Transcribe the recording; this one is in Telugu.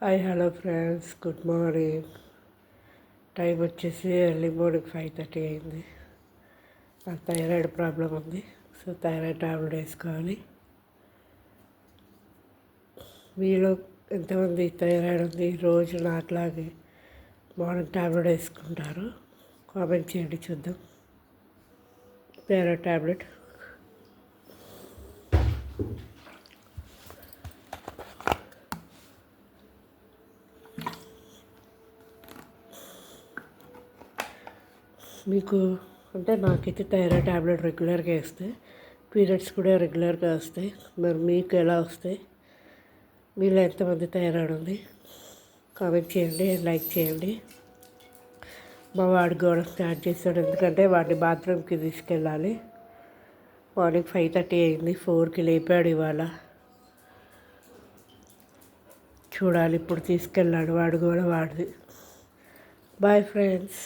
Hi hello friends, good morning. Time వచ్చేసి ఎర్లీ మార్నింగ్ 5:30 అయింది. నాకు థైరాయిడ్ ప్రాబ్లం ఉంది. సో థైరాయిడ్ టాబ్లెట్ వేసుకోవాలి. మీలో ఎంతమంది థైరాయిడ్ ఉంది రోజు నాకులాగే మార్నింగ్ టాబ్లెట్ వేసుకుంటారు? కామెంట్ చేయండి చూద్దాం. థైరాయిడ్ టాబ్లెట్ మీకు అంటే నాకైతే థైరాయిడ్ టాబ్లెట్ రెగ్యులర్గా వేస్తాయి, పీరియడ్స్ కూడా రెగ్యులర్గా వస్తాయి. మరి మీకు ఎలా వస్తాయి? మీలో ఎంతమంది థైరాయిడ్ ఉంది? కామెంట్ చేయండి, లైక్ చేయండి. మా వాడు కూడా స్టార్ట్ చేస్తాడు, ఎందుకంటే వాడిని బాత్రూమ్కి తీసుకెళ్ళాలి. మార్నింగ్ 5:30 అయింది, 4కి లేపాడు ఇవాళ. చూడాలి, ఇప్పుడు తీసుకెళ్ళాడు వాడు కూడా వాడిది. Boy friends.